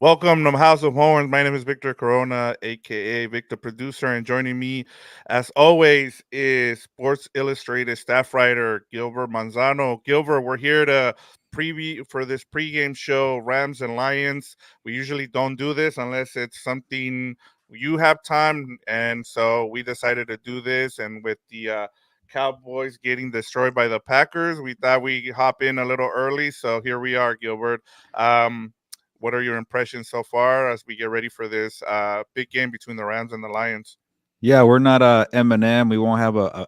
Welcome to House of Horns. My name is Victor Corona, aka Victor Producer, and joining me, as always, is Sports Illustrated staff writer Gilbert Manzano. Gilbert, we're here to preview for this pregame show, Rams and Lions. We usually don't do this unless it's something you have time, and so we decided to do this. And with the Cowboys getting destroyed by the Packers, we thought we hop in a little early. So here we are, Gilbert. What are your impressions so far as we get ready for this big game between the Rams and the Lions? Yeah, we're not Eminem. We won't have a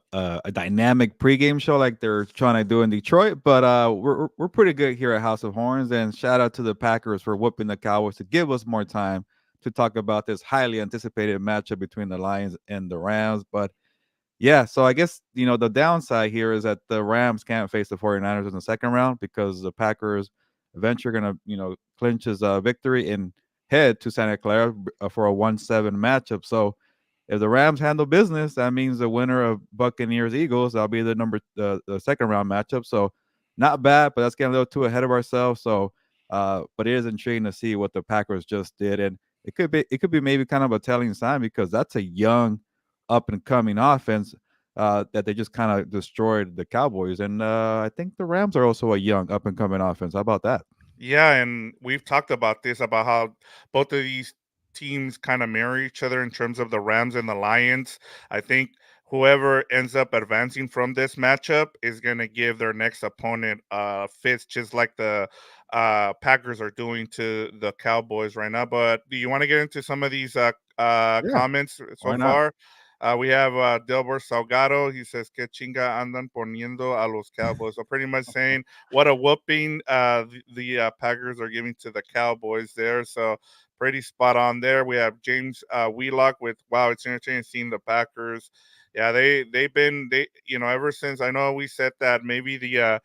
dynamic pregame show like they're trying to do in Detroit, but we're pretty good here at House of Horns. And shout out to the Packers for whooping the Cowboys to give us more time to talk about this highly anticipated matchup between the Lions and the Rams. But yeah, so I guess the downside here is that the Rams can't face the 49ers in the second round because the Packers eventually are gonna clinch his victory and head to Santa Clara for a 1-7 matchup. So if the Rams handle business, that means the winner of Buccaneers Eagles, that'll be the second round matchup. So not bad, but that's getting a little too ahead of ourselves. So but it is intriguing to see what the Packers just did. And it could be maybe kind of a telling sign because that's a young up and coming offense that they just kind of destroyed the Cowboys. And I think the Rams are also a young up and coming offense. How about that? Yeah, and we've talked about this about how both of these teams kind of mirror each other in terms of the Rams and the Lions. I think whoever ends up advancing from this matchup is going to give their next opponent fits, just like the Packers are doing to the Cowboys right now. But do you want to get into some of these Yeah, comments so why not? far? We have Delbert Salgado. He says, "Que chinga andan poniendo a los Cowboys." So pretty much saying what a whooping the Packers are giving to the Cowboys there. So pretty spot on there. We have James Wheelock with wow, it's entertaining seeing the Packers. Yeah, they've been ever since I know we said that maybe the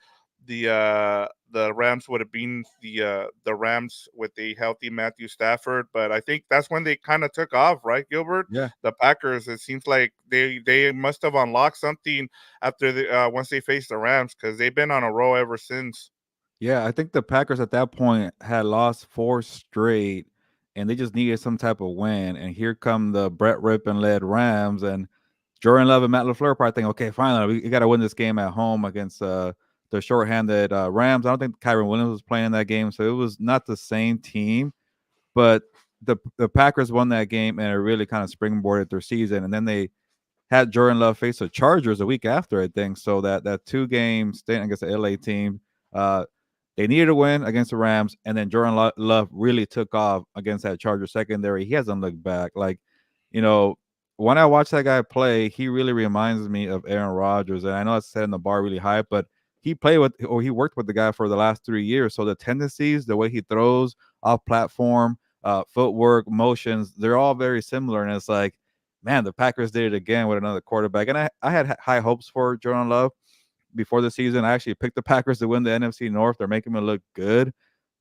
Rams would have been the Rams with a healthy Matthew Stafford, but I think that's when they kind of took off, right, Gilbert? Yeah. The Packers. It seems like they must have unlocked something after the once they faced the Rams because they've been on a roll ever since. Yeah, I think the Packers at that point had lost four straight, and they just needed some type of win. And here come the Brett Rippon led Rams, and Jordan Love and Matt LaFleur probably think, okay, finally, we got to win this game at home against the shorthanded Rams. I don't think Kyron Williams was playing in that game, so it was not the same team. But the Packers won that game, and it really kind of springboarded their season. And then they had Jordan Love face the Chargers a week after, I think. So that 2 game stint against the LA team, uh, they needed a win against the Rams, and then Jordan Love really took off against that Charger secondary. He hasn't looked back. Like, you know, when I watch that guy play, he really reminds me of Aaron Rodgers. And I know it's setting the bar really high, but he worked with the guy for the last 3 years. So the tendencies, the way he throws off platform, footwork, motions, they're all very similar. And it's like, man, the Packers did it again with another quarterback. And I had high hopes for Jordan Love before the season. I actually picked the Packers to win the NFC North. They're making me look good,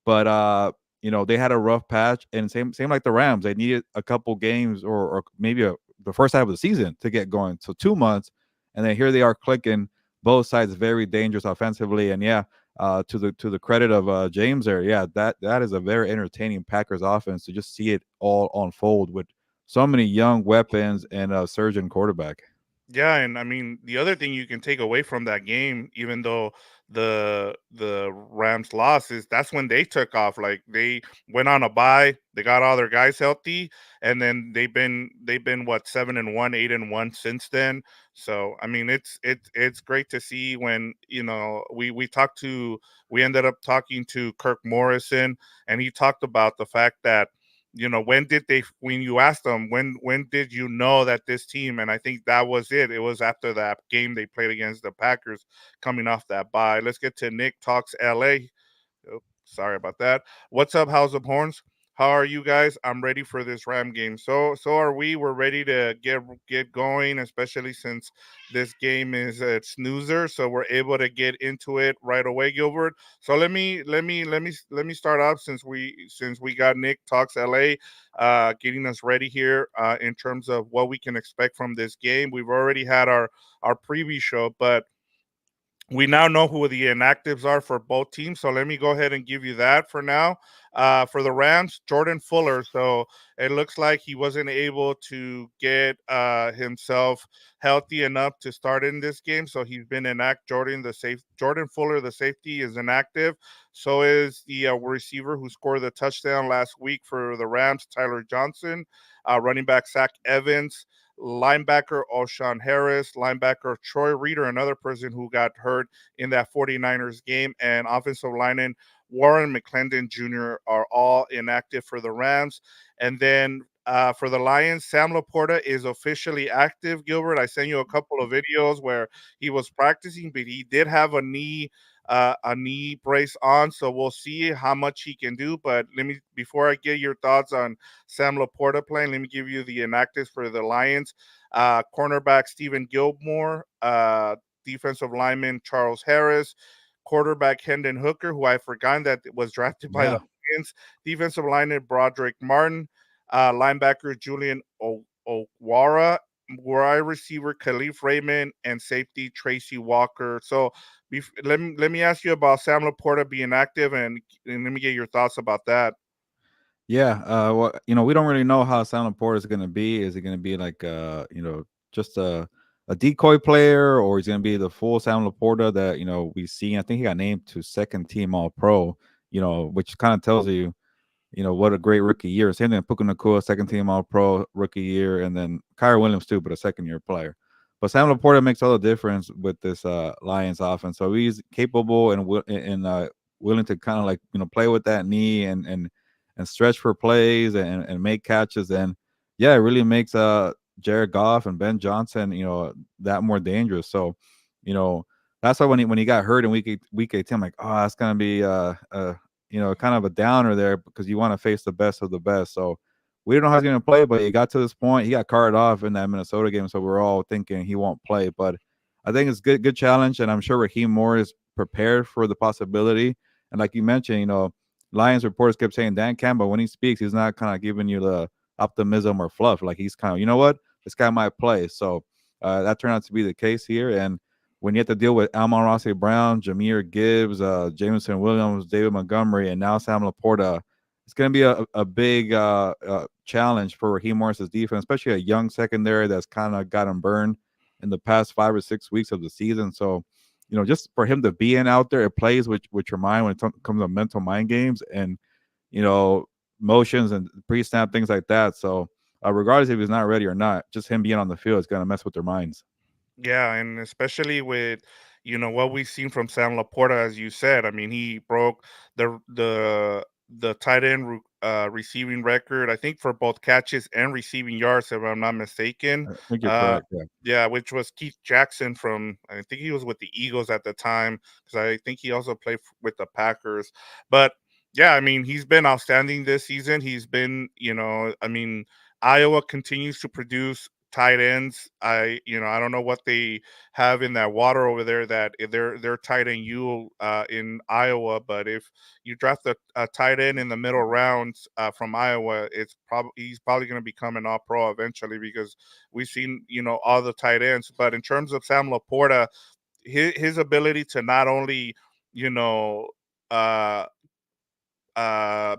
but they had a rough patch, and same like the Rams. They needed a couple games or maybe the first half of the season to get going. So 2 months, and then here they are clicking. Both sides very dangerous offensively, and yeah, to the credit of James there, yeah, that is a very entertaining Packers offense to just see it all unfold with so many young weapons and a surgeon quarterback. Yeah, and I mean the other thing you can take away from that game, even though the Rams lost, is that's when they took off. Like they went on a bye, they got all their guys healthy, and then they've been what 7-1, 8-1 since then. So I mean it's great to see when we ended up talking to Kirk Morrison, and he talked about the fact that when you asked them when did you know that this team, and I think that was it was after that game they played against the Packers coming off that bye. Let's get to Nick Talks LA. Oh, sorry about that. What's up, House of Horns? How are you guys? I'm ready for this Ram game. So are we. We're ready to get going, especially since this game is a snoozer. So we're able to get into it right away, Gilbert. So let me start off since we got Nick Talks LA getting us ready here in terms of what we can expect from this game. We've already had our preview show, but We now know who the inactives are for both teams. So let me go ahead and give you that for now. For the Rams, Jordan Fuller. So it looks like he wasn't able to get himself healthy enough to start in this game. So he's been inactive. Jordan Fuller, the safety, is inactive. So is the receiver who scored the touchdown last week for the Rams, Tyler Johnson. Running back Zach Evans, linebacker O'Shawn Harris, linebacker Troy Reader, another person who got hurt in that 49ers game, and offensive lineman Warren McClendon Jr. are all inactive for the Rams. And then for the Lions, Sam Laporta is officially active. Gilbert, I sent you a couple of videos where he was practicing, but he did have a knee brace on, so we'll see how much he can do. But let me, before I get your thoughts on Sam Laporta playing, let me give you the inactives for the Lions. Cornerback Stephen Gilmore, defensive lineman Charles Harris, quarterback Hendon Hooker, who I forgot that was drafted by the Yeah. Lions, defensive lineman Broderick Martin, linebacker Julian Owara, wide receiver Khalif Raymond, and safety Tracy Walker. So let me ask you about Sam Laporta being active, and let me get your thoughts about that. Yeah, well, we don't really know how Sam Laporta is going to be. Is he going to be like, just a decoy player, or is he going to be the full Sam Laporta that we see? I think he got named to second team All Pro. Which kind of tells you, what a great rookie year. Same thing, Puka Nakua, second team All Pro rookie year, and then Kyrie Williams too, but a second year player. But Sam Laporta makes all the difference with this Lions offense. So he's capable and willing to kind of like play with that knee and stretch for plays and make catches. And yeah, it really makes Jared Goff and Ben Johnson that more dangerous. So you know that's why when he got hurt in week 18, I'm like, oh, that's gonna be kind of a downer there because you want to face the best of the best. So we don't know how he's going to play, but he got to this point. He got carted off in that Minnesota game, so we're all thinking he won't play. But I think it's good challenge, and I'm sure Raheem Moore is prepared for the possibility. And like you mentioned, Lions reporters kept saying Dan Campbell, when he speaks, he's not kind of giving you the optimism or fluff. Like he's kind of, you know what, this guy might play. So that turned out to be the case here. And when you have to deal with Almon Rossi Brown, Jameer Gibbs, Jameson Williams, David Montgomery, and now Sam Laporta, it's going to be a big challenge for Raheem Morris's defense, especially a young secondary that's kind of gotten burned in the past 5 or 6 weeks of the season. So, just for him to be in out there, it plays with your mind when it comes to mental mind games and, motions and pre-snap, things like that. So, regardless if he's not ready or not, just him being on the field is going to mess with their minds. Yeah, and especially with what we've seen from Sam Laporta, as you said. I mean, he broke the tight end receiving record, I think, for both catches and receiving yards, if I'm not mistaken. I think you're Uh, correct. Yeah. yeah, which was Keith Jackson from, I think he was with the Eagles at the time, because I think he also played with the Packers. But yeah, I mean, he's been outstanding this season. He's been, I mean, Iowa continues to produce tight ends. I don't know what they have in that water over there that they're tight end you in Iowa, but if you draft a tight end in the middle rounds from Iowa, he's probably going to become an all pro eventually, because we've seen all the tight ends. But in terms of Sam Laporta, his ability to not only you know uh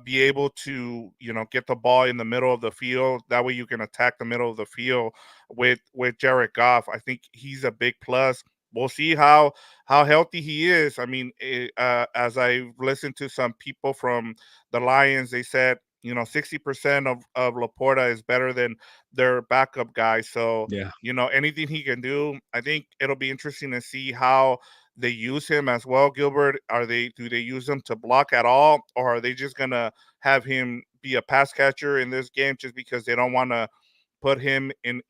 be able to get the ball in the middle of the field. That way you can attack the middle of the field with Jared Goff. I think he's a big plus. We'll see how healthy he is. I mean, as I listened to some people from the Lions, they said 60% of Laporta is better than their backup guy. So Yeah. anything he can do, I think it'll be interesting to see how they use him as well. Gilbert, do they use him to block at all, or are they just gonna have him be a pass catcher in this game just because they don't want to put him in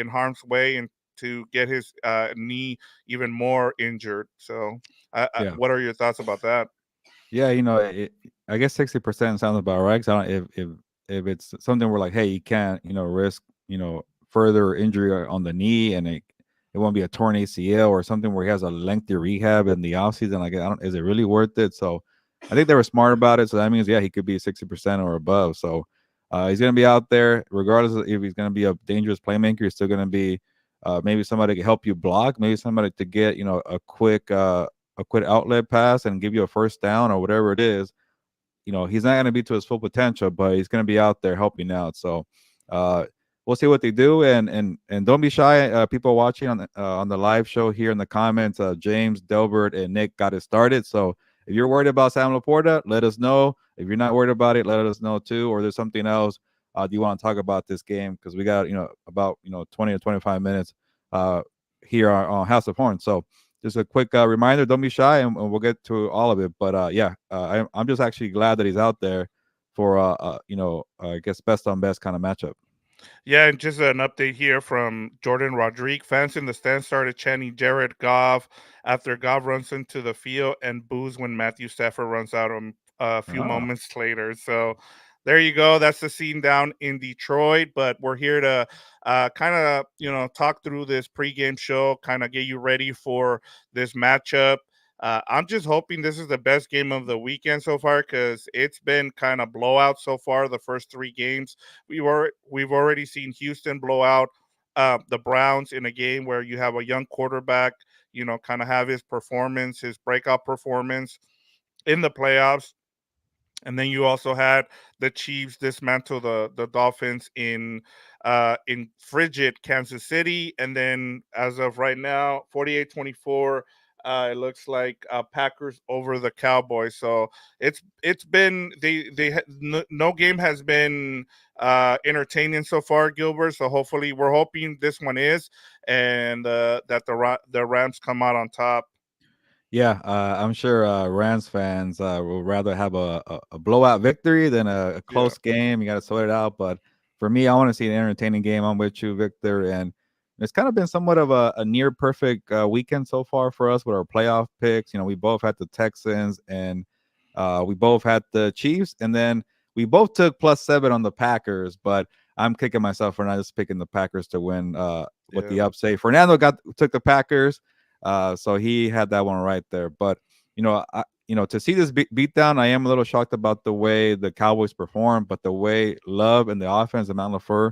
harm's way and to get his knee even more injured? So Yeah. what are your thoughts about that? Yeah, I guess 60% sounds about right. 'Cause I don't, if it's something where like, hey, you can't, risk, further injury on the knee, and it won't be a torn ACL or something where he has a lengthy rehab in the offseason. Like, is it really worth it? So, I think they were smart about it. So that means, yeah, he could be 60% or above. So, he's gonna be out there regardless of if he's gonna be a dangerous playmaker. He's still gonna be maybe somebody to help you block, maybe somebody to get a quick outlet pass and give you a first down or whatever it is. He's not going to be to his full potential, but he's going to be out there helping out. So uh, we'll see what they do, and don't be shy. People watching on the live show here in the comments, James, Delbert, and Nick got it started. So if you're worried about Sam Laporta, let us know. If you're not worried about it, let us know too. Or there's something else do you want to talk about this game, because we got about 20 or 25 minutes here on House of Horn. So just a quick reminder: don't be shy, and we'll get to all of it. But yeah, I'm just actually glad that he's out there for I guess best on best kind of matchup. Yeah, and just an update here from Jordan Rodriguez. Fans in the stands started chanting Jared Goff after Goff runs into the field, and boos when Matthew Stafford runs out a few Oh, moments later. So there you go. That's the scene down in Detroit. But we're here to kind of talk through this pregame show, kind of get you ready for this matchup. I'm just hoping this is the best game of the weekend so far, because it's been kind of blowout so far. The first three games we've already seen Houston blow out the Browns in a game where you have a young quarterback, kind of have his breakout performance in the playoffs. And then you also had the Chiefs dismantle the Dolphins in frigid Kansas City, and then as of right now, 48-24. It looks like Packers over the Cowboys. So it's been no game has been entertaining so far, Gilbert. So hopefully we're hoping this one is, and that the Rams come out on top. yeah, I'm sure Rams fans will rather have a blowout victory than a Yeah. close game. You got to sort it out. But for me, I want to see an entertaining game. I'm with you, Victor. And it's kind of been somewhat of a near perfect weekend so far for us with our playoff picks. We both had the Texans, and we both had the Chiefs. And then we both took +7 on the Packers. But I'm kicking myself for not just picking the Packers to win with Yeah. the upset. Fernando took the Packers. So he had that one right there. But to see this beat down, I am a little shocked about the way the Cowboys performed, but the way Love and the offense and Matt LaFleur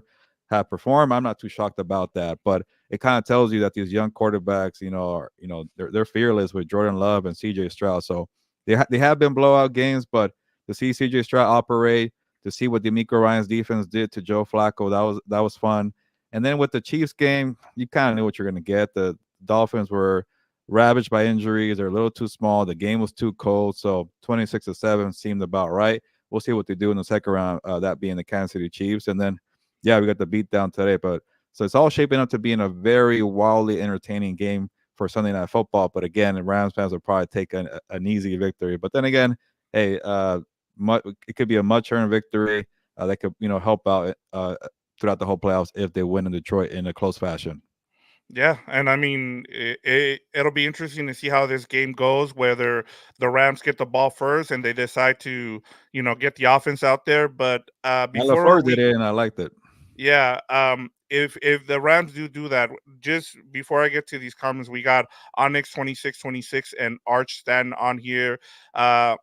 have performed, I'm not too shocked about that. But it kind of tells you that these young quarterbacks, they're fearless with Jordan Love and CJ Stroud. So they have been blowout games, but to see CJ Stroud operate, to see what D'Amico Ryan's defense did to Joe Flacco, that was fun. And then with the Chiefs game, you kind of knew what you're going to get. The Dolphins were ravaged by injuries. They're a little too small. The game was too cold. So 26-7 seemed about right. We'll see what they do in the second round, that being the Kansas City Chiefs. And then, yeah, we got the beat down today. But so it's all shaping up to being a very wildly entertaining game for Sunday Night Football. But again, Rams fans will probably take an easy victory. But then again, hey, it could be a much-earned victory that could, help out throughout the whole playoffs if they win in Detroit in a close fashion. Yeah, and I mean, it'll be interesting to see how this game goes. Whether the Rams get the ball first and they decide to, get the offense out there. But And before LaFleur did we, it, and I liked it. yeah, if the Rams do that, just before I get to these comments, we got Onyx 2626 and Arch Stan on here. Uh,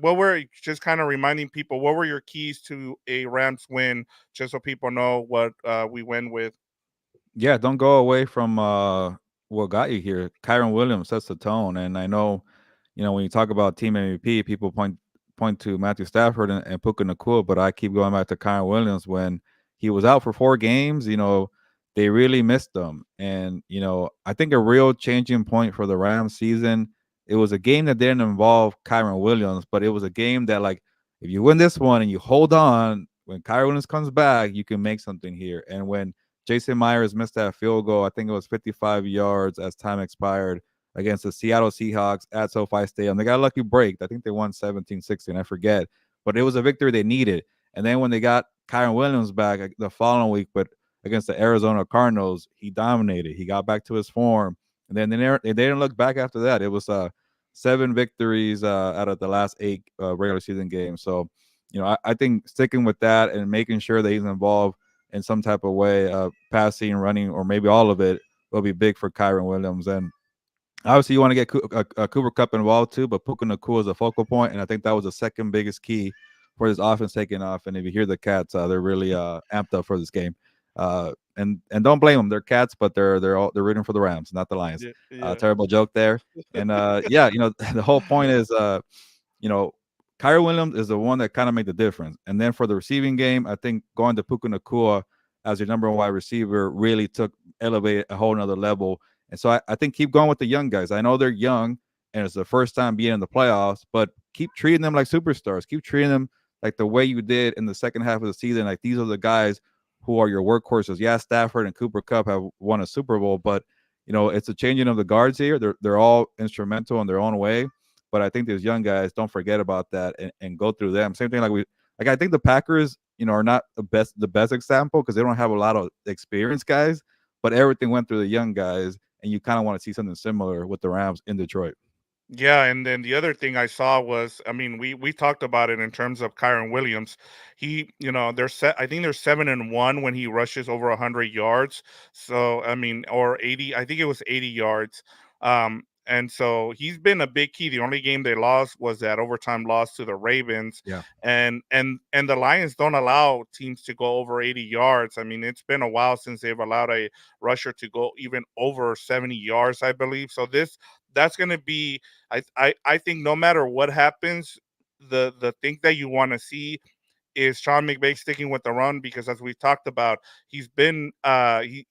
what were just kind of reminding people what were your keys to a Rams win, just so people know what we win with. Yeah, don't go away from what got you here. Kyron Williams sets the tone, and I know, when you talk about team MVP, people point to Matthew Stafford and Puka Nakua, but I keep going back to Kyron Williams. When he was out for 4 games, they really missed him, and I think a real changing point for the Rams season. It was a game that didn't involve Kyron Williams, but it was a game that, like, if you win this one and you hold on, when Kyron Williams comes back, you can make something here. And when Jason Myers missed that field goal, I think it was 55 yards as time expired against the Seattle Seahawks at SoFi Stadium. They got a lucky break. I think they won 17-16. I forget. But it was a victory they needed. And then when they got Kyron Williams back the following week, but against the Arizona Cardinals, he dominated. He got back to his form. And then they didn't look back after that. It was 7 victories out of the last 8 regular season games. So, I think sticking with that and making sure that he's involved in some type of way, passing, running, or maybe all of it, will be big for Kyron Williams. And obviously, you want to get Cooper Cup involved too, but Puka Nakua is a focal point, and I think that was the second biggest key for this offense taking off. And if you hear the Cats, they're really amped up for this game. and don't blame them. They're cats, but they're rooting for the Rams, not the Lions. Yeah, yeah, Terrible joke there. And yeah, the whole point is you know, Kyrie Williams is the one that kind of made the difference. And then for the receiving game, I think going to Puka Nakua as your number one wide receiver really took elevated a whole nother level. And so I think keep going with the young guys. I know they're young and it's the first time being in the playoffs, but keep treating them like superstars. Keep treating them like the way you did in the second half of the season. Like these are the guys who are your workhorses. Yeah, Stafford and Cooper Kupp have won a Super Bowl, but it's a changing of the guards here. They're all instrumental in their own way. But I think these young guys don't forget about that and go through them. Same thing like I think the Packers, are not the best example because they don't have a lot of experienced guys, but everything went through the young guys, and you kind of want to see something similar with the Rams in Detroit. yeah. And then the other thing I saw was, I mean, we talked about it in terms of Kyron Williams. He, they're set. I think they're 7-1 when he rushes over 100 yards. So I mean, or 80. I think it was 80 yards. And so he's been a big key. The only game they lost was that overtime loss to the Ravens, Yeah. and the Lions don't allow teams to go over 80 yards. I mean, it's been a while since they've allowed a rusher to go even over 70 yards, I believe. So that's going to be, I think no matter what happens, the thing that you want to see is Sean McVay sticking with the run, because as we talked about, he's been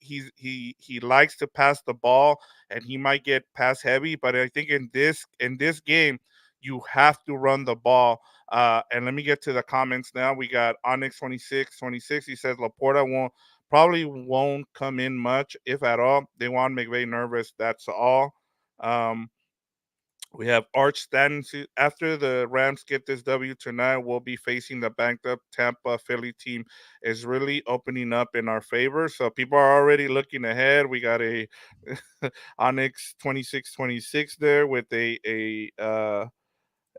he likes to pass the ball, and he might get pass heavy, but I think in this game you have to run the ball. And let me get to the comments now. We got Onyx 26. He says Laporta probably won't come in much, if at all. They want McVay nervous. That's all. Um, we have Arch Stanton. After the Rams get this W tonight, we'll be facing the banked up Tampa Philly team. Is really opening up in our favor. So people are already looking ahead. We got a Onyx 26 there with a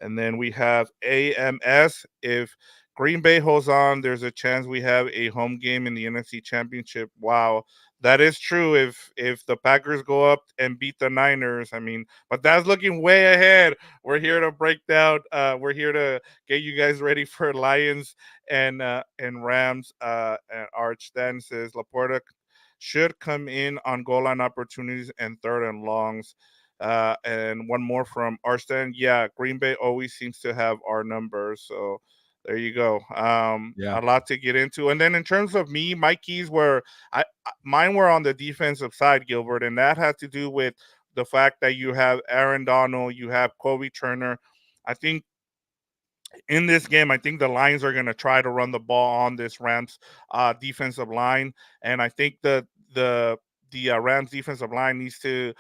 and then we have AMS. If Green Bay holds on, there's a chance we have a home game in the NFC Championship. Wow, that is true. If the Packers go up and beat the Niners, I mean, but that's looking way ahead. We're here to break down. We're here to get you guys ready for Lions and Rams. And Arch Stan says Laporta should come in on goal line opportunities and third and longs. And one more from Arstan. Yeah, Green Bay always seems to have our numbers. So there you go. Yeah. A lot to get into. And then in terms of me, my keys were mine were on the defensive side, Gilbert, and that had to do with the fact that you have Aaron Donald, you have Kobe Turner. I think in this game, I think the Lions are going to try to run the ball on this Rams defensive line, and I think the Rams defensive line needs to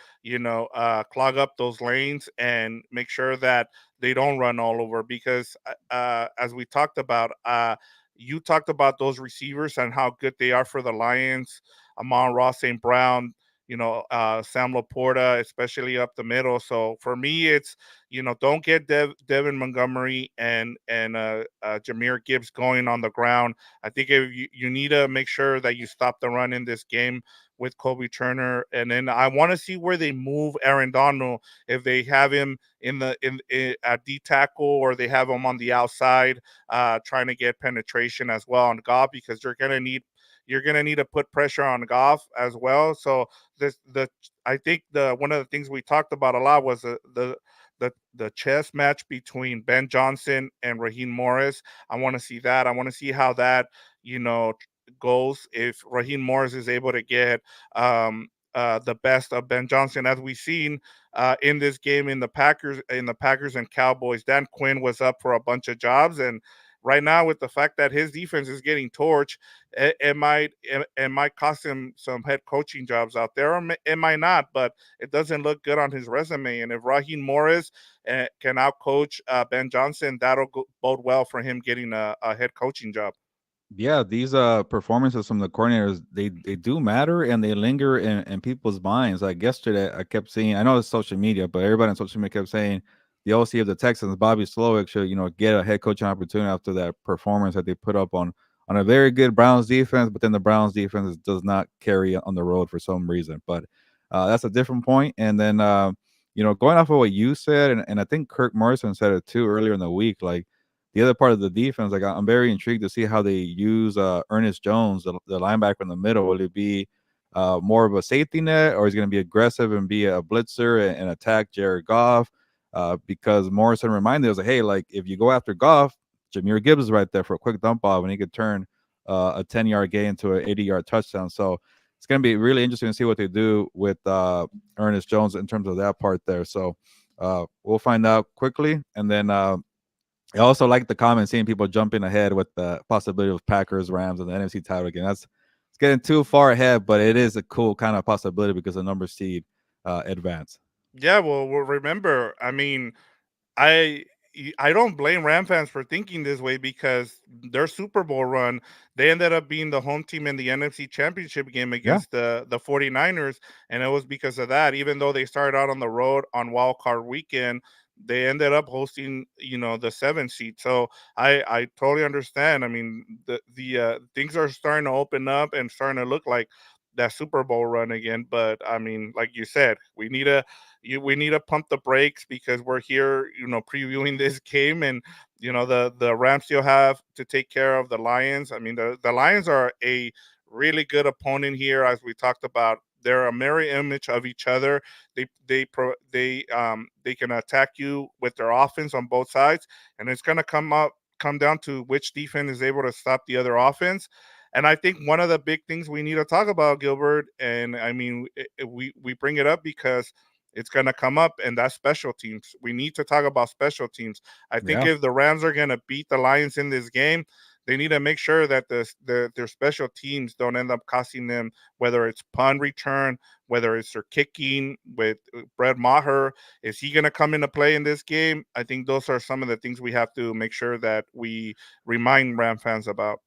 clog up those lanes and make sure that they don't run all over, because as we talked about, you talked about those receivers and how good they are for the Lions. Amon-Ra St. Brown, Sam Laporta, especially up the middle. So for me, it's don't get Devin Montgomery and Jameer Gibbs going on the ground. I think if you need to make sure that you stop the run in this game with Kobe Turner, and then I want to see where they move Aaron Donald, if they have him in at D tackle, or they have him on the outside, trying to get penetration as well on Goff, because you're gonna need to put pressure on Goff as well. So I think the one of the things we talked about a lot was the chess match between Ben Johnson and Raheem Morris. I want to see that. I want to see how that you know goes, if Raheem Morris is able to get the best of Ben Johnson, as we've seen in this game in the Packers and Cowboys. Dan Quinn was up for a bunch of jobs, and right now, with the fact that his defense is getting torched, it might cost him some head coaching jobs out there, or it might not. But it doesn't look good on his resume. And if Raheem Morris can outcoach Ben Johnson, that'll bode well for him getting a head coaching job. Yeah, these performances from the coordinators, they do matter and they linger in people's minds. Like yesterday, I kept seeing, I know it's social media, but everybody on social media kept saying the OC of the Texans, Bobby Slowick, should get a head coaching opportunity after that performance that they put up on a very good Browns defense. But then the Browns defense does not carry on the road for some reason. But that's a different point. And then going off of what you said, and I think Kirk Morrison said it too earlier in the week, like, the other part of the defense, like I'm very intrigued to see how they use Ernest Jones, the linebacker in the middle. Will it be more of a safety net, or is he going to be aggressive and be a blitzer and attack Jared Goff? Because Morrison reminded us, like, hey, like if you go after Goff, Jameer Gibbs is right there for a quick dump off, and he could turn a 10-yard gain into an 80-yard touchdown. So it's going to be really interesting to see what they do with Ernest Jones in terms of that part there. So we'll find out quickly. And then I also like the comment seeing people jumping ahead with the possibility of Packers, Rams, and the NFC title again. That's it's getting too far ahead, but it is a cool kind of possibility because the number seed advance. Yeah, well, remember, I mean, I I don't blame Ram fans for thinking this way because their Super Bowl run, they ended up being the home team in the NFC Championship game Yeah, against the 49ers, and it was because of that. Even though they started out on the road on wild card weekend, they ended up hosting, the 7 seed. So I totally understand. I mean, the things are starting to open up and starting to look like that Super Bowl run again. But I mean, like you said, we need to pump the brakes because we're here, previewing this game, and the Rams still have to take care of the Lions. I mean, the Lions are a really good opponent here, as we talked about. They're a mirror image of each other. They can attack you with their offense on both sides, and it's gonna come down to which defense is able to stop the other offense. And I think one of the big things we need to talk about, Gilbert, and I mean, we bring it up because it's going to come up, and that's special teams. We need to talk about special teams. I think yeah. if the Rams are going to beat the Lions in this game, they need to make sure that their special teams don't end up costing them, whether it's punt return, whether it's their kicking with Brett Maher. Is he going to come into play in this game? I think those are some of the things we have to make sure that we remind Ram fans about.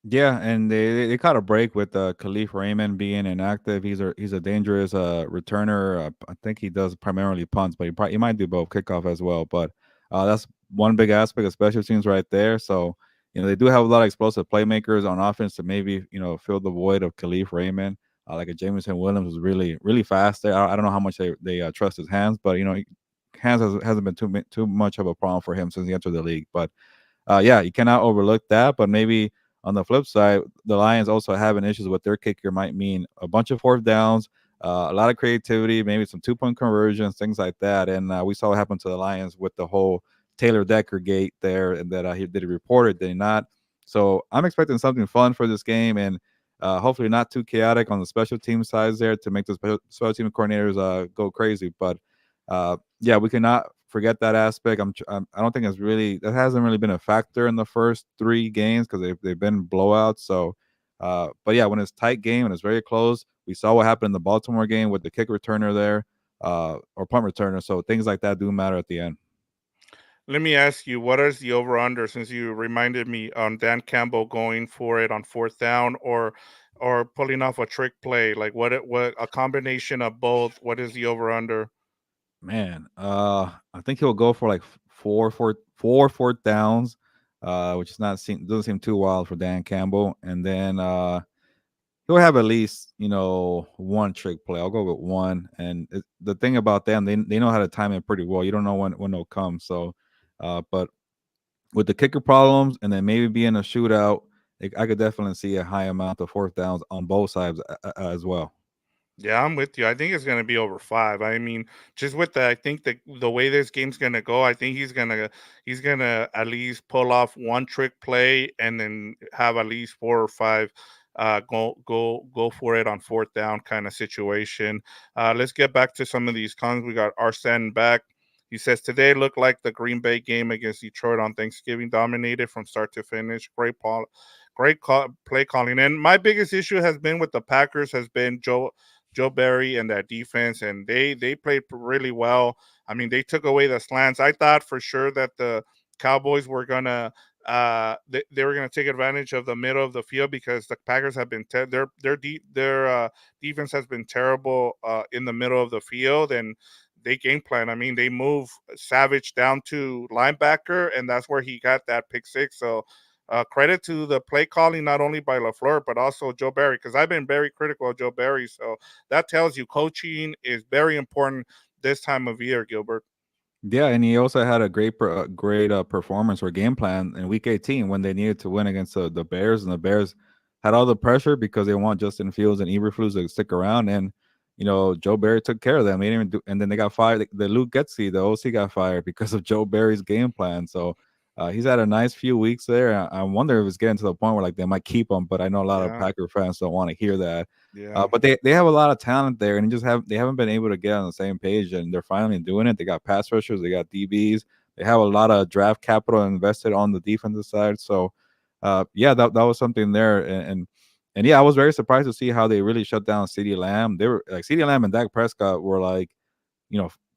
Yeah, and they caught a break with Khalif Raymond being inactive. He's a dangerous returner. I think he does primarily punts, but he might do both kickoff as well. But that's one big aspect of special teams right there. So they do have a lot of explosive playmakers on offense to maybe fill the void of Khalif Raymond. Like a Jameson Williams was really fast there. I don't know how much they trust his hands, but hands hasn't been too much of a problem for him since he entered the league. But yeah, you cannot overlook that. But maybe on the flip side, the Lions also having issues with their kicker might mean a bunch of fourth downs, a lot of creativity, maybe some 2-point conversions, things like that. And we saw what happened to the Lions with the whole Taylor Decker gate there, and that he did he report it, did he not? So I'm expecting something fun for this game, and hopefully not too chaotic on the special team sides there to make the special team coordinators go crazy. But yeah, we cannot forget that aspect. I don't think that hasn't really been a factor in the first 3 games because they've been blowouts. So, but yeah, when it's tight game and it's very close, we saw what happened in the Baltimore game with the kick returner there, or punt returner. So things like that do matter at the end. Let me ask you, what is the over under, since you reminded me on Dan Campbell going for it on fourth down, or pulling off a trick play? Like what a combination of both. What is the over under? Man, I think he'll go for like four fourth downs, which is not seem doesn't seem too wild for Dan Campbell, and then he'll have at least one trick play. I'll go with one. And the thing about them, they know how to time it pretty well. You don't know when they'll come. So, but with the kicker problems and then maybe being a shootout, I could definitely see a high amount of fourth downs on both sides as well. Yeah, I'm with you. I think it's going to be over 5. I mean, just with I think the way this game's going to go, I think he's gonna at least pull off one trick play and then have at least 4 or 5 go for it on fourth down kind of situation. Let's get back to some of these cons. We got Arsene back. He says today looked like the Green Bay game against Detroit on Thanksgiving, dominated from start to finish. Play calling. And my biggest issue has been with the Packers has been Joe Barry and that defense, and they played really well. I mean, they took away the slants. I thought for sure that the Cowboys were gonna they were gonna take advantage of the middle of the field because the Packers have been their defense has been terrible in the middle of the field, and they game plan. I mean, they move Savage down to linebacker, and that's where he got that pick six. So credit to the play calling, not only by LaFleur, but also Joe Barry, because I've been very critical of Joe Barry. So that tells you coaching is very important this time of year, Gilbert. Yeah, and he also had a great performance or game plan in Week 18 when they needed to win against the Bears, and the Bears had all the pressure because they want Justin Fields and Eberflus to stick around, and Joe Barry took care of them. They didn't even do, and then they got fired. The Luke Getsy, the OC, got fired because of Joe Barry's game plan. So he's had a nice few weeks there. I wonder if it's getting to the point where like they might keep him, but I know a lot of Yeah, Packer fans don't want to hear that. yeah, But they have a lot of talent there, and they haven't been able to get on the same page, and they're finally doing it. They got pass rushers, they got DBs, they have a lot of draft capital invested on the defensive side. So, yeah, that was something there, and yeah, I was very surprised to see how they really shut down CeeDee Lamb. They were like CeeDee Lamb and Dak Prescott were like,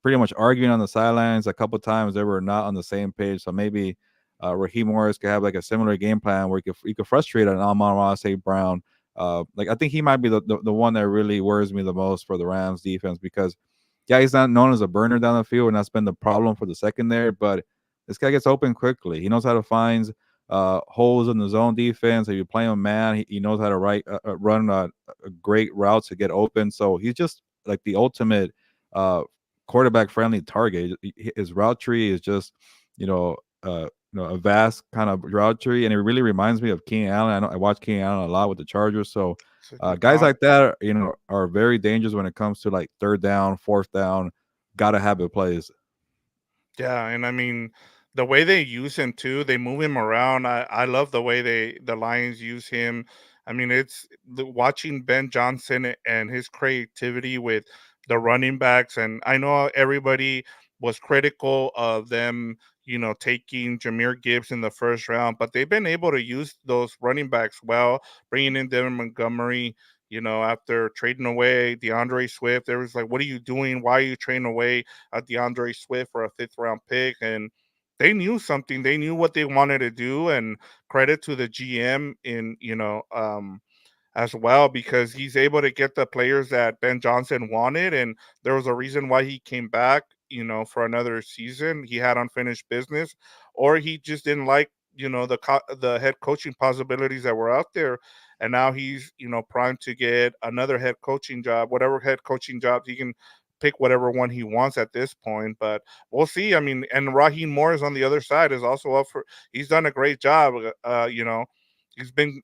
pretty much arguing on the sidelines. A couple times they were not on the same page. So maybe Raheem Morris could have like a similar game plan where he could frustrate an Amon-Ra St. Brown. Like I think he might be the one that really worries me the most for the Rams defense because yeah, he's not known as a burner down the field, and that's been the problem for the secondary. But this guy gets open quickly. He knows how to find holes in the zone defense. If you play him man, he knows how to run a great routes to get open. So he's just like the ultimate uh, quarterback friendly target. His route tree is just you know a vast kind of route tree, and it really reminds me of Keenan Allen. I know I watch Keenan Allen a lot with the Chargers, so it's a good guys comp. like that, are very dangerous when it comes to like third down, fourth down. Gotta have it plays. Yeah, and I mean the way they use him too, they move him around. I love the way the Lions use him. I mean, watching Ben Johnson and his creativity with the running backs, and I know everybody was critical of them, taking Jameer Gibbs in the first round, but they've been able to use those running backs well, bringing in Devin Montgomery. After trading away DeAndre Swift, there was like, what are you doing? Why are you trading away DeAndre Swift for a fifth round pick? And they knew something. They knew what they wanted to do. And credit to the GM in as well because he's able to get the players that Ben Johnson wanted, and there was a reason why he came back. For another season, he had unfinished business, or he just didn't like the head coaching possibilities that were out there, and now he's primed to get another head coaching job, whatever head coaching job he can pick whatever one he wants at this point. But we'll see. I mean, and Raheem Morris on the other side is also up for. He's done a great job. He's been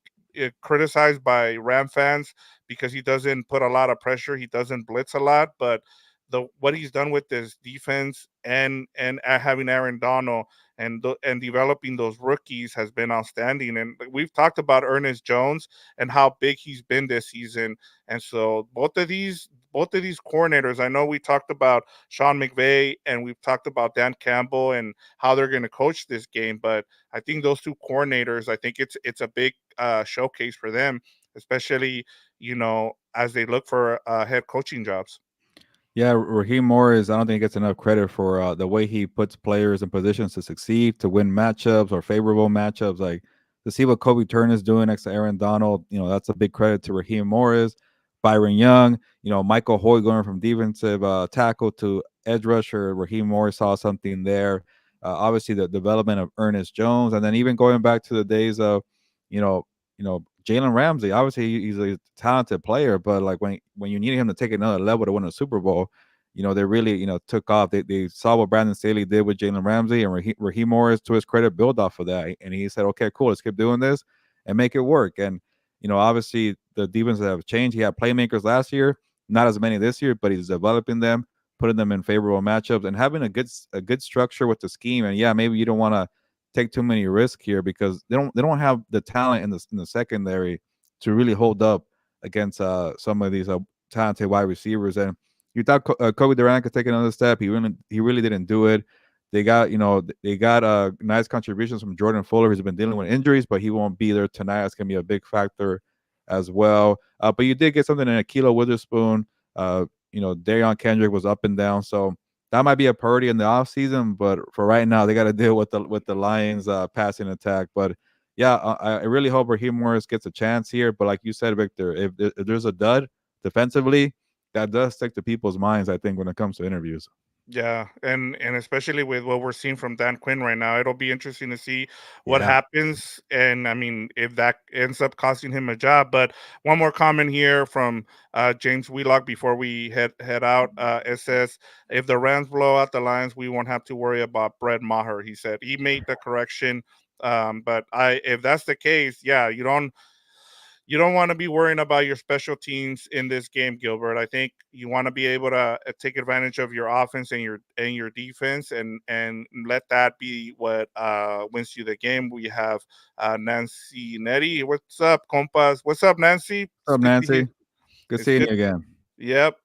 criticized by Ram fans because he doesn't put a lot of pressure. He doesn't blitz a lot, but the what he's done with this defense and having Aaron Donald and developing those rookies has been outstanding. And we've talked about Ernest Jones and how big he's been this season. And so both of these coordinators, I know we talked about Sean McVay and we've talked about Dan Campbell and how they're going to coach this game, but I think those two coordinators, I think it's a big showcase for them, especially as they look for head coaching jobs. Yeah, Raheem Morris, I don't think he gets enough credit for the way he puts players in positions to succeed, to win matchups or favorable matchups. Like to see what Kobe Turner's doing next to Aaron Donald, that's a big credit to Raheem Morris, Byron Young, Michael Hoy going from defensive tackle to edge rusher. Raheem Morris saw something there. Obviously, the development of Ernest Jones, and then even going back to the days of, you know, Jalen Ramsey. Obviously, he's a talented player, but like when you needed him to take another level to win a Super Bowl, they really took off. They saw what Brandon Staley did with Jalen Ramsey and Raheem Morris. To his credit, build off of that, and he said, "Okay, cool, let's keep doing this and make it work." And obviously, the defenses have changed. He had playmakers last year, not as many this year, but he's developing them, putting them in favorable matchups, and having a good structure with the scheme. And yeah, maybe you don't want to take too many risks here because they don't have the talent in the secondary to really hold up against some of these talented wide receivers. And you thought Kobe Durant could take another step. He really didn't do it. They got nice contributions from Jordan Fuller, who's been dealing with injuries, but he won't be there tonight. That's gonna be a big factor as well. But you did get something in Akilo Witherspoon. Darion Kendrick was up and down, so that might be a priority in the offseason, but for right now, they got to deal with the Lions passing attack. But yeah, I really hope Raheem Morris gets a chance here. But like you said, Victor, if there's a dud defensively, that does stick to people's minds. I think when it comes to interviews. Yeah, and especially with what we're seeing from Dan Quinn right now, it'll be interesting to see what Yeah. happens. And I mean, if that ends up costing him a job. But one more comment here from James Wheelock before we head out. It says, if the Rams blow out the Lions, we won't have to worry about Brett Maher. He said he made the correction. But if that's the case, yeah, you don't want to be worrying about your special teams in this game, Gilbert. I think you want to be able to take advantage of your offense and your defense, and let that be what wins you the game. We have Nancy Nettie. What's up, compas? What's up, Nancy? What's It's up, good to hear. Nancy? Good It's seeing good. you again. Yep.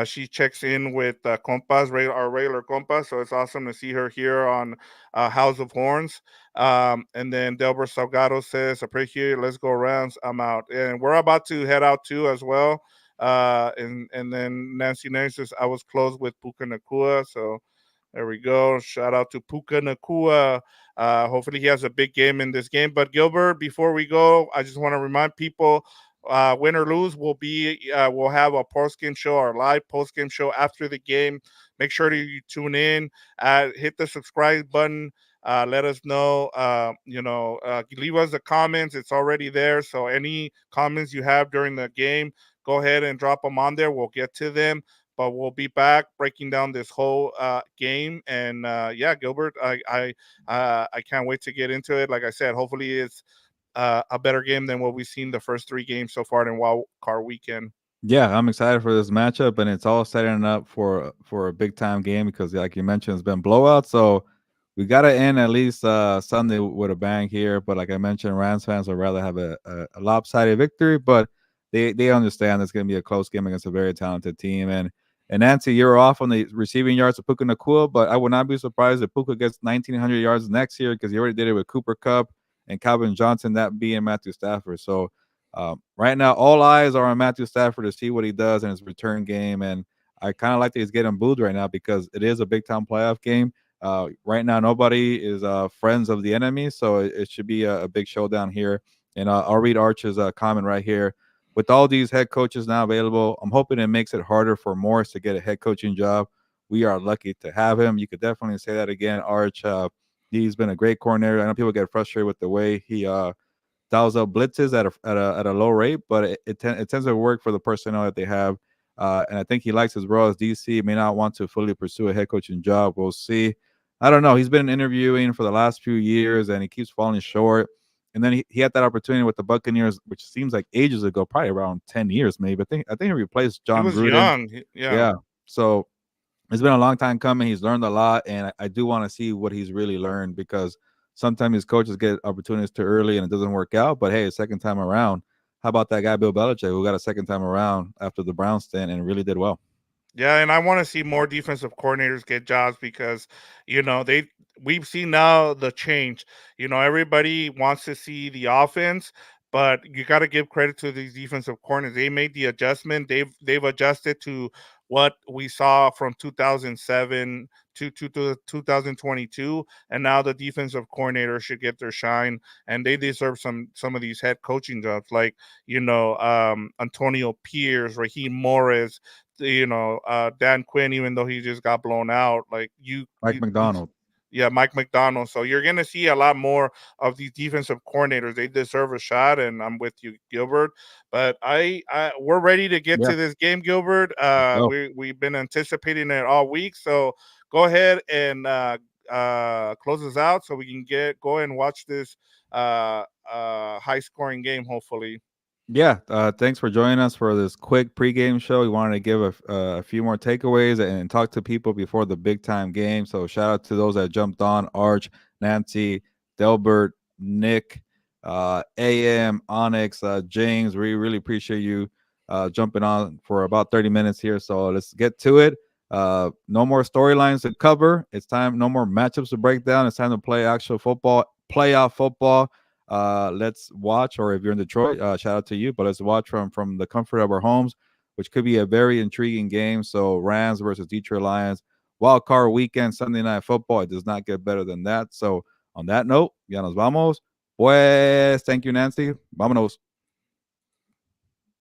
She checks in with Compas, our regular Compas. So it's awesome to see her here on House of Horns. And then Delbert Salgado says, appreciate it. Let's go rounds. I'm out. And we're about to head out too as well. And then Nancy Nair says, I was close with Puka Nakua. So there we go. Shout out to Puka Nakua. Hopefully he has a big game in this game. But Gilbert, before we go, I just want to remind people, win or lose, we'll have a post game show, our live post game show after the game. Make sure that you tune in. Hit the subscribe button. Let us know. Leave us the comments. It's already there. So any comments you have during the game, go ahead and drop them on there. We'll get to them, but we'll be back breaking down this whole game. And yeah, Gilbert, I can't wait to get into it. Like I said, hopefully it's a better game than what we've seen the first three games so far in Wild Card Weekend. Yeah, I'm excited for this matchup, and it's all setting up for a big time game because, like you mentioned, it's been blowout. So we got to end at least Sunday with a bang here. But like I mentioned, Rams fans would rather have a lopsided victory, but they understand it's going to be a close game against a very talented team. And Nancy, you're off on the receiving yards of Puka Nakua, but I would not be surprised if Puka gets 1,900 yards next year because he already did it with Cooper Cup and Calvin Johnson, that being Matthew Stafford. So right now, all eyes are on Matthew Stafford to see what he does in his return game, and I kind of like that he's getting booed right now because it is a big time playoff game. Right now, nobody is friends of the enemy, so it should be a big showdown here. And I'll read Arch's comment right here. With all these head coaches now available, I'm hoping it makes it harder for Morris to get a head coaching job. We are lucky to have him. You could definitely say that again, Arch. He's been a great coordinator. I know people get frustrated with the way he dials up blitzes at a low rate, but it tends to work for the personnel that they have. And I think he likes his role as DC. May not want to fully pursue a head coaching job. We'll see. I don't know. He's been interviewing for the last few years, and he keeps falling short. And then he had that opportunity with the Buccaneers, which seems like ages ago, probably around 10 years, maybe. I think he replaced He John was Gruden. young. Yeah. Yeah. So it's been a long time coming. He's learned a lot, and I do want to see what he's really learned because sometimes his coaches get opportunities too early and it doesn't work out. But hey, second time around, how about that guy Bill Belichick who got a second time around after the Browns stint and really did well? Yeah, and I want to see more defensive coordinators get jobs because we've seen now the change. Everybody wants to see the offense, but you got to give credit to these defensive coordinators. They made the adjustment. They've adjusted to what we saw from 2007 to 2022, and now the defensive coordinator should get their shine, and they deserve some of these head coaching jobs, like Antonio Pierce, Raheem Morris, Dan Quinn, even though he just got blown out, like Mike McDonald. yeah, Mike McDonald. So you're gonna see a lot more of these defensive coordinators. They deserve a shot, and I'm with you, Gilbert. But we're ready to get Yeah. to this game, Gilbert. So We've been anticipating it all week, so go ahead and close us out so we can go and watch this high scoring game, hopefully. yeah, thanks for joining us for this quick pregame show. We wanted to give a few more takeaways and talk to people before the big time game. So shout out to those that jumped on: Arch, Nancy, Delbert, Nick, AM, Onyx, James. We really appreciate you jumping on for about 30 minutes here. So let's get to it. No more storylines to cover. It's time. No more matchups to break down. It's time to play actual football, playoff football. Let's watch, or if you're in Detroit, shout out to you, but let's watch from the comfort of our homes, which could be a very intriguing game. So Rams versus Detroit Lions, wild card weekend, Sunday night football. It does not get better than that. So on that note, ya nos vamos. Pues, thank you, Nancy. Vámonos.